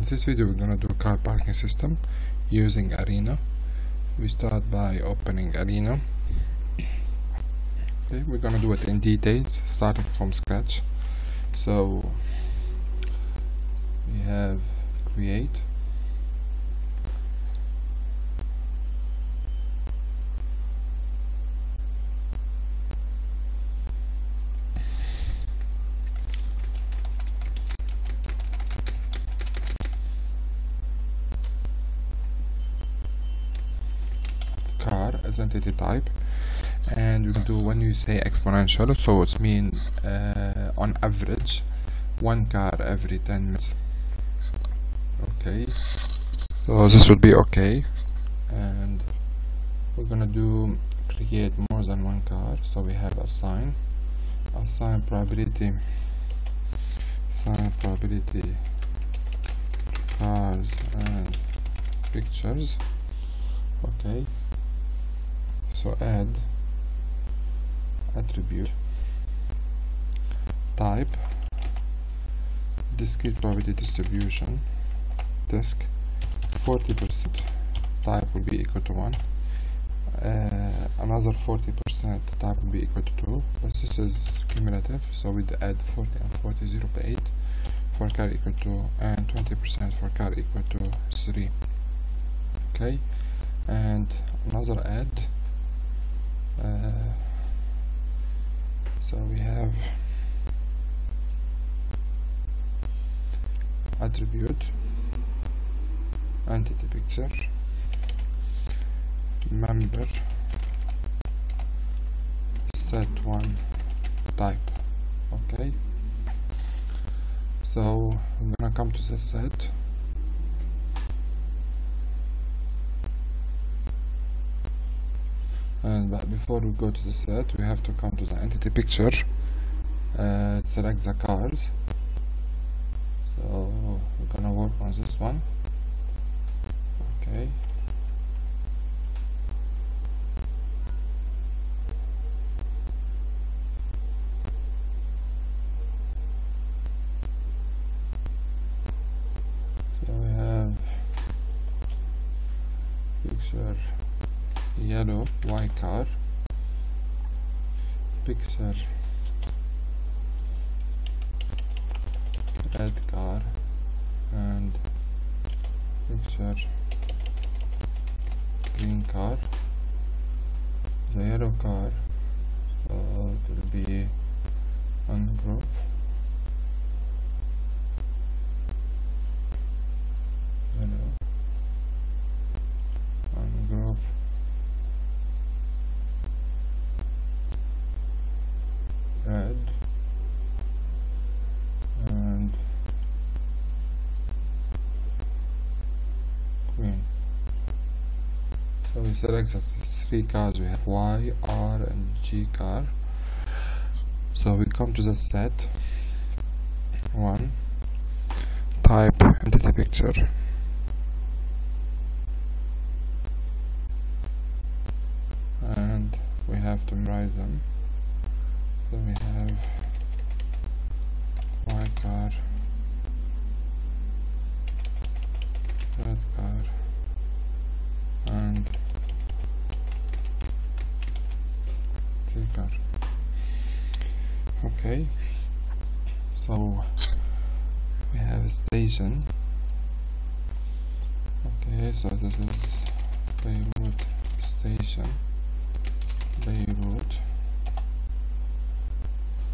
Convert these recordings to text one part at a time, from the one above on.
this video we're gonna do car parking system using Arena. We start by opening Arena. Okay, we're gonna do it in details, starting from scratch. So we have create, car as entity type, and we can do, when you say exponential, so it means on average 1 car every 10 minutes. Okay, so this would be okay, and we're gonna do create more than 1 car, so we have assign probability cars and pictures. Okay, so add attribute type discrete probability distribution disk 40%, type will be equal to 1, another 40% type will be equal to 2, but this is cumulative, so we'd add 40 and 40, 0 to 8 for car equal to, and 20% for car equal to 3. Okay, and another add, so we have attribute entity picture member set 1 type. Okay, so I'm gonna come to the set, but before we go to the set we have to come to the entity picture, select the cars. So we're gonna work on this one. Okay, so we have picture yellow white car, picture red car, and picture green car. The yellow car, so it will be ungroup, yellow, ungroup, red, and green. So we select the 3 cars. We have Y, R, and G car. So we come to the set 1 type entity picture, and we have to memorize them. So we have Y car, red car, and G car. Okay, so we have a station. Okay, so this is Beirut station, Beirut.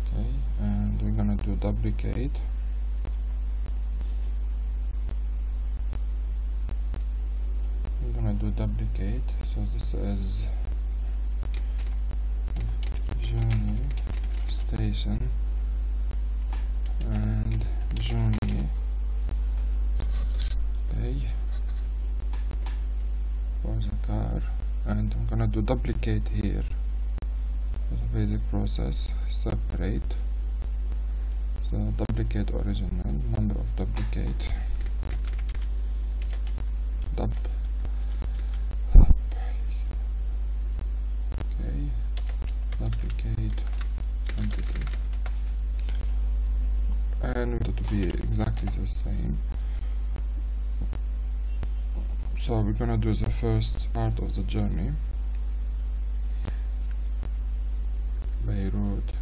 Okay, and we're gonna do duplicate. So this is Journey station and Journey. Okay, for the car, and I'm gonna do duplicate here. The basic process, separate, so duplicate original, number of duplicate, okay, duplicate entity, and we want it to be exactly the same. So we're gonna do the first part of the journey. Beirut,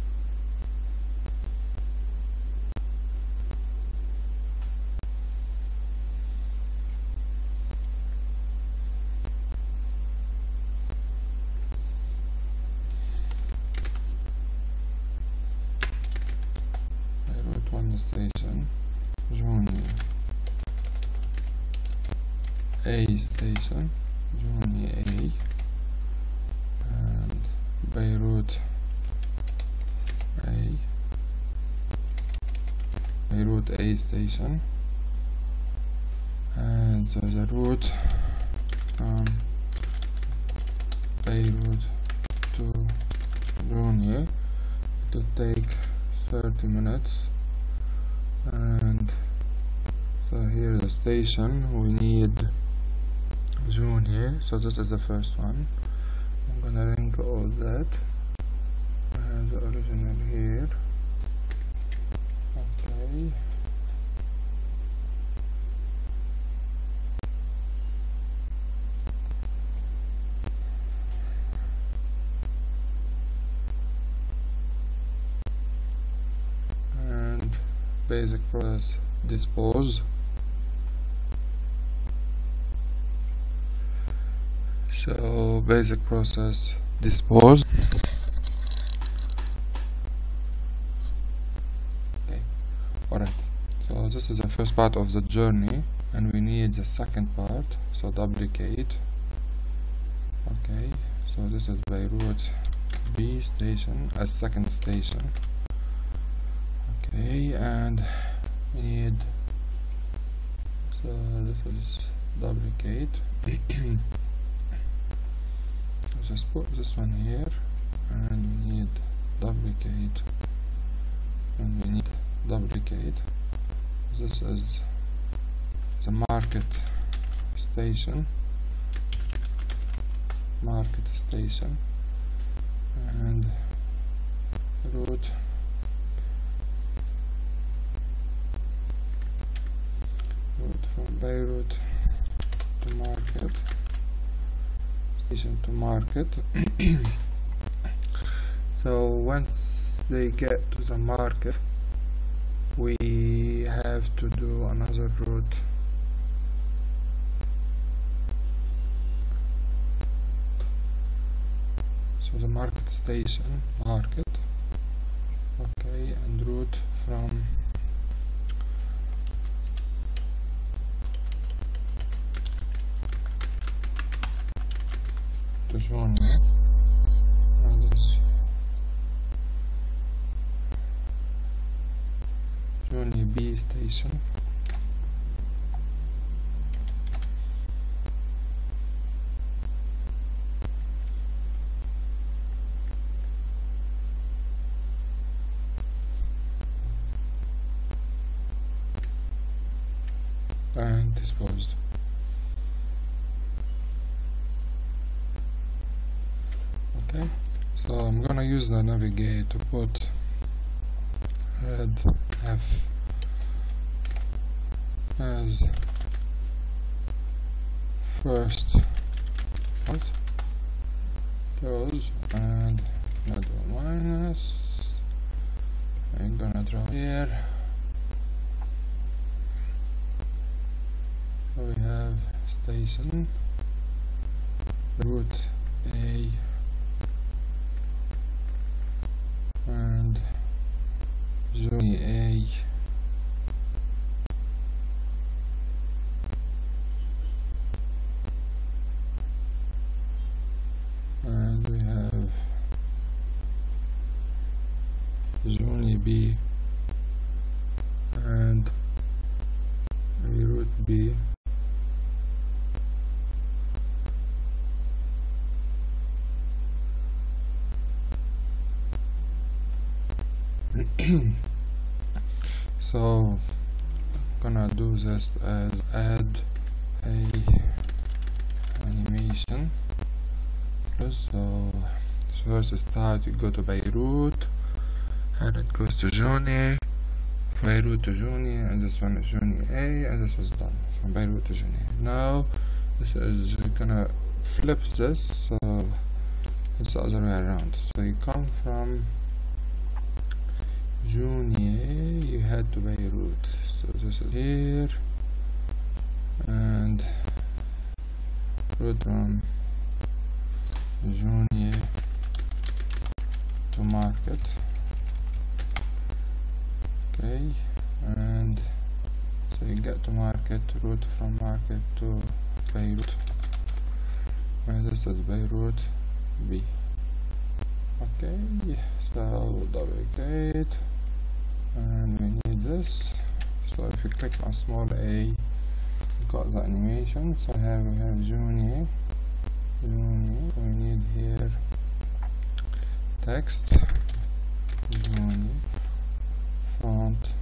Beirut 1 station, Journey A station, Journey A, and Beirut A station, and so the route from Beirut to Journey to take 30 minutes. And so here the station, we need Journey, so this is the first one. I'm gonna link all that. I have the original here. Okay. And basic process dispose. So basic process dispose. Okay, alright, so this is the first part of the journey, and we need the second part, so duplicate. Okay, so this is Beirut B station as second station. Okay, and we need, so this is duplicate. Just put this one here, and we need duplicate, and we need duplicate. This is the market station, and route from Beirut to market, station to market. So once they get to the market, we have to do another route. So the market station, market, okay, and route from to Journey, and this Journey B station. And dispose. Okay, so I'm gonna use the navigate to put red F as first part, close, and I'm gonna do minus. I'm gonna draw here. So we have station, route A, and Journey A, and we have Journey B and route B. So gonna do this as add a animation. So first start, you go to Beirut, and it goes to Journey, Beirut to Journey, and this one is Journey A, and this is done from Beirut to Journey. Now this is gonna flip this, so it's the other way around. So you come from Jounieh, you head to Beirut. So this is here, and route from Jounieh to Market. Okay, and so you get to Market, route from Market to Beirut, and this is Beirut B. Okay, so duplicate, and we need this. So if you click on small a, you got the animation. So we have Jounieh, we need here text, Jounieh, font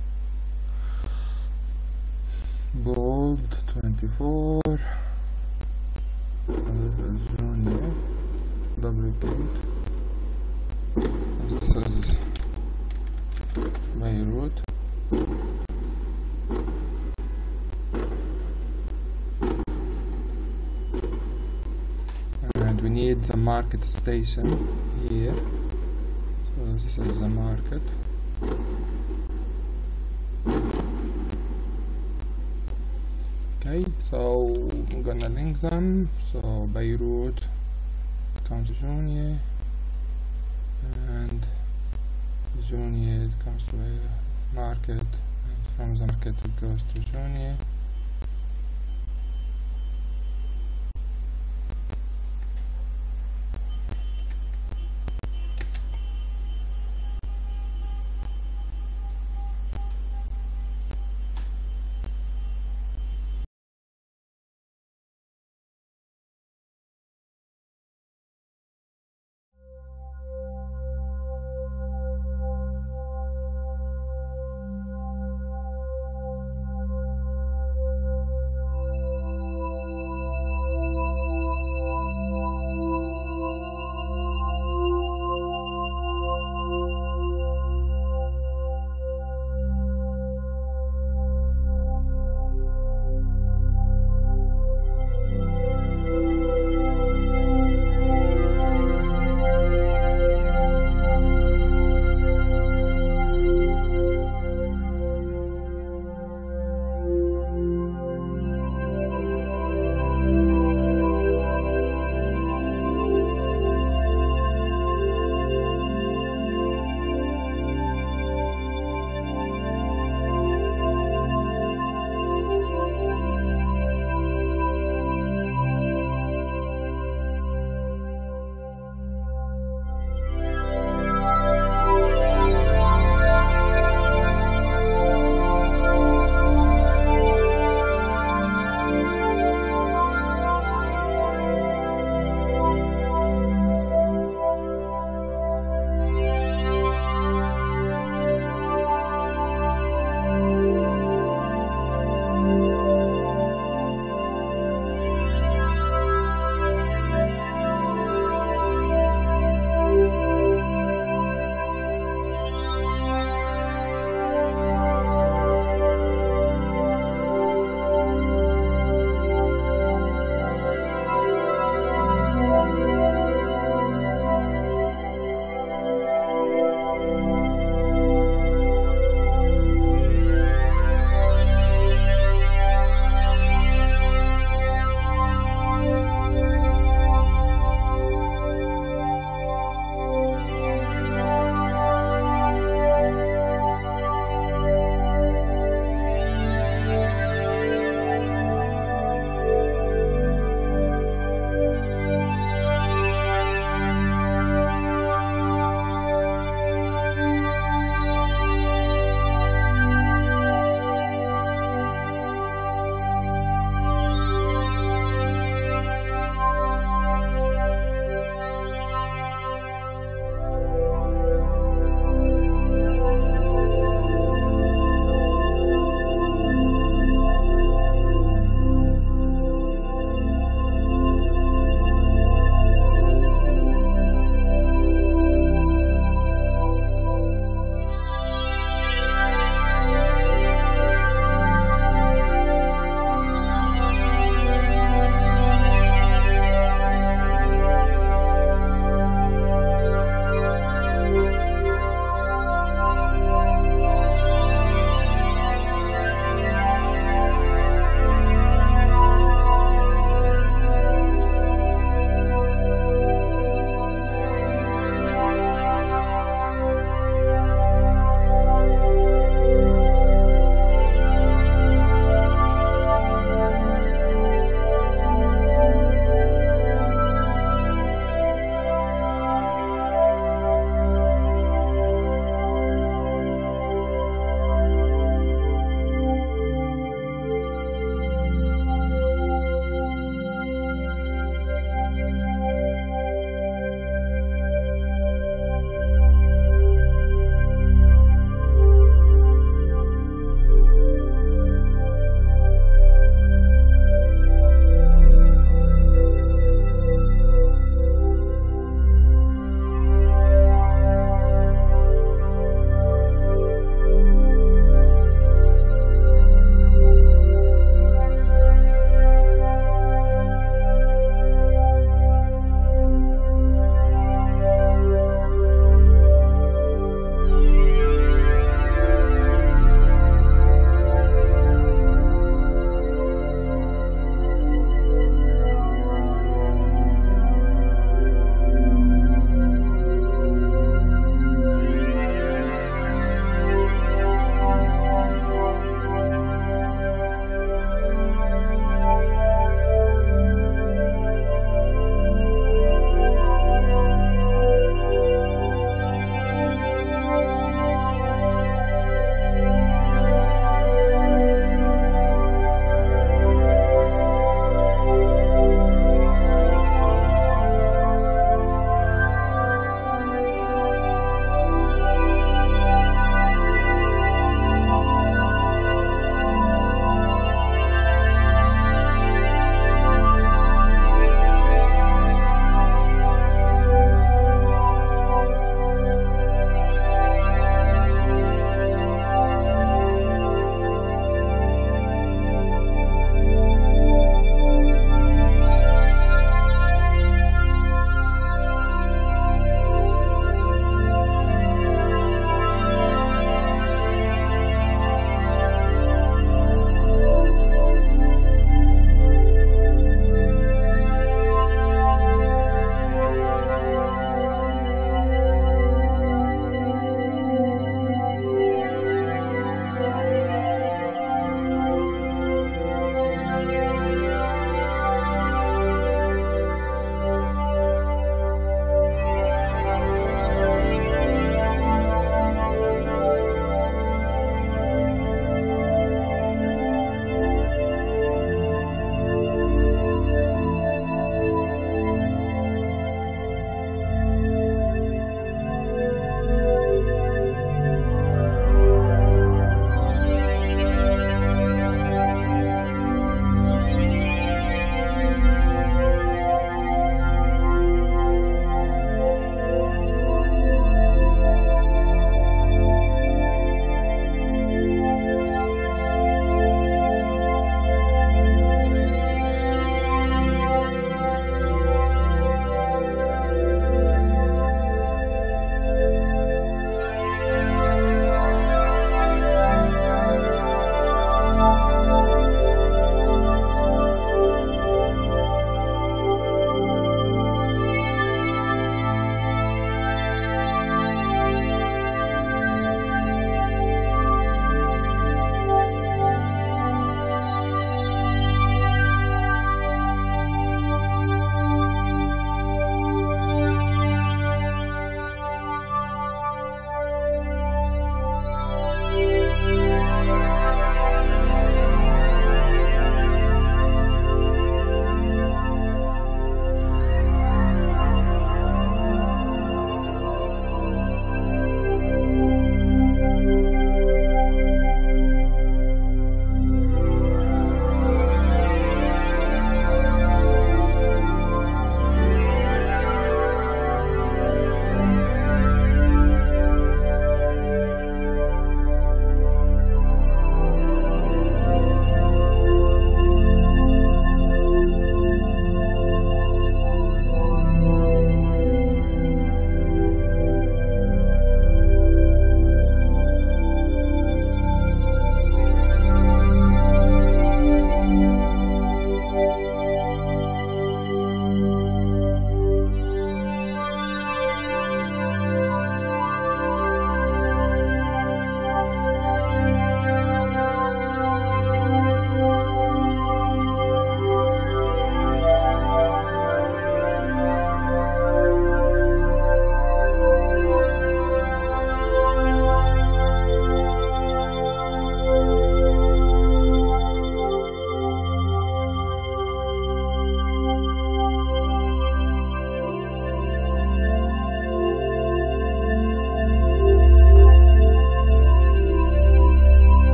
bold 24, and this is Jounieh, duplicate, and this is Beirut, and we need the market station here. So this is the market. Okay, so I'm gonna link them. So Beirut comes to Jounieh, and Jounieh comes to Market, and from the Market it goes to Jounieh.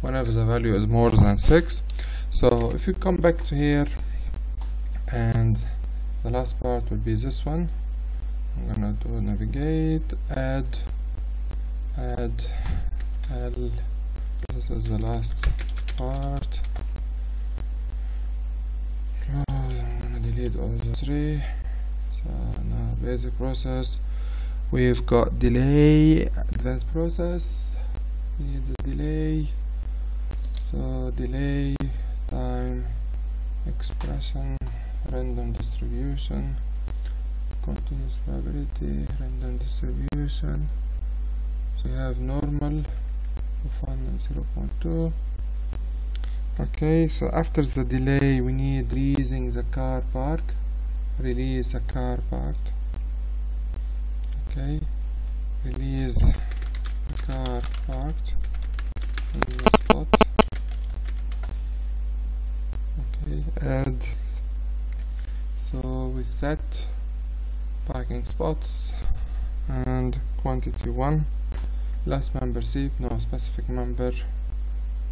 whenever the value is more than 6. So if you come back to here, and the last part will be this one. I'm gonna do navigate, add L. This is the last part. I'm gonna delete all the 3. So now basic process. We've got delay, advanced process. We need the delay. So delay, time, expression, random distribution, continuous probability, random distribution. So we have normal of 1 and 0.2. Okay, so after the delay we need releasing the car park. Release the car park. Okay, release the car parked in the spot. Okay, add. So we set parking spots and quantity 1. Last member received, no specific member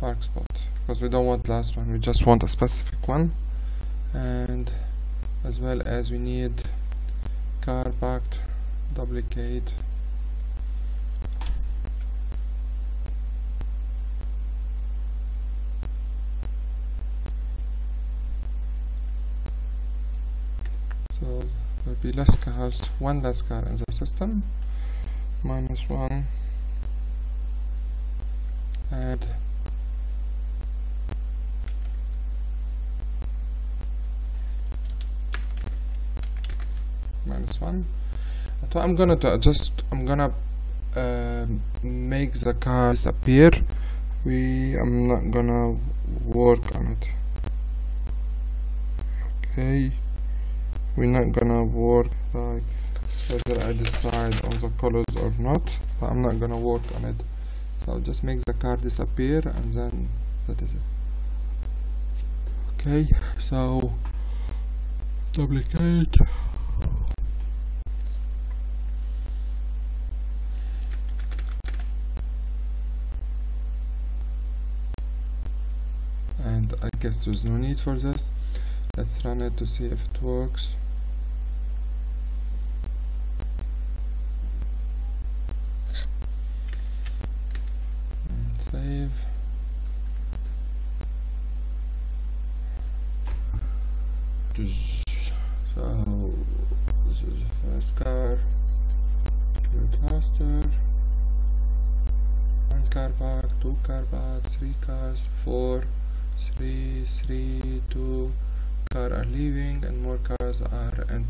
park spot, because we don't want last one, we just want a specific one. And as well as we need car parked duplicate. So there will be less cars, one less car in the system, -1, add -1. What I'm gonna do, I'm gonna make the car disappear. I'm not gonna work on it. Okay, we're not gonna work like whether I decide on the colors or not, but I'm not gonna work on it. So I'll just make the car disappear and then that is it. Okay, so duplicate. And I guess there's no need for this. Let's run it to see if it works. And save. So this is the first car. Cluster. 1 car park, 2 car park, 3 cars, 4, 3, 2 cars are leaving and more cars are entering.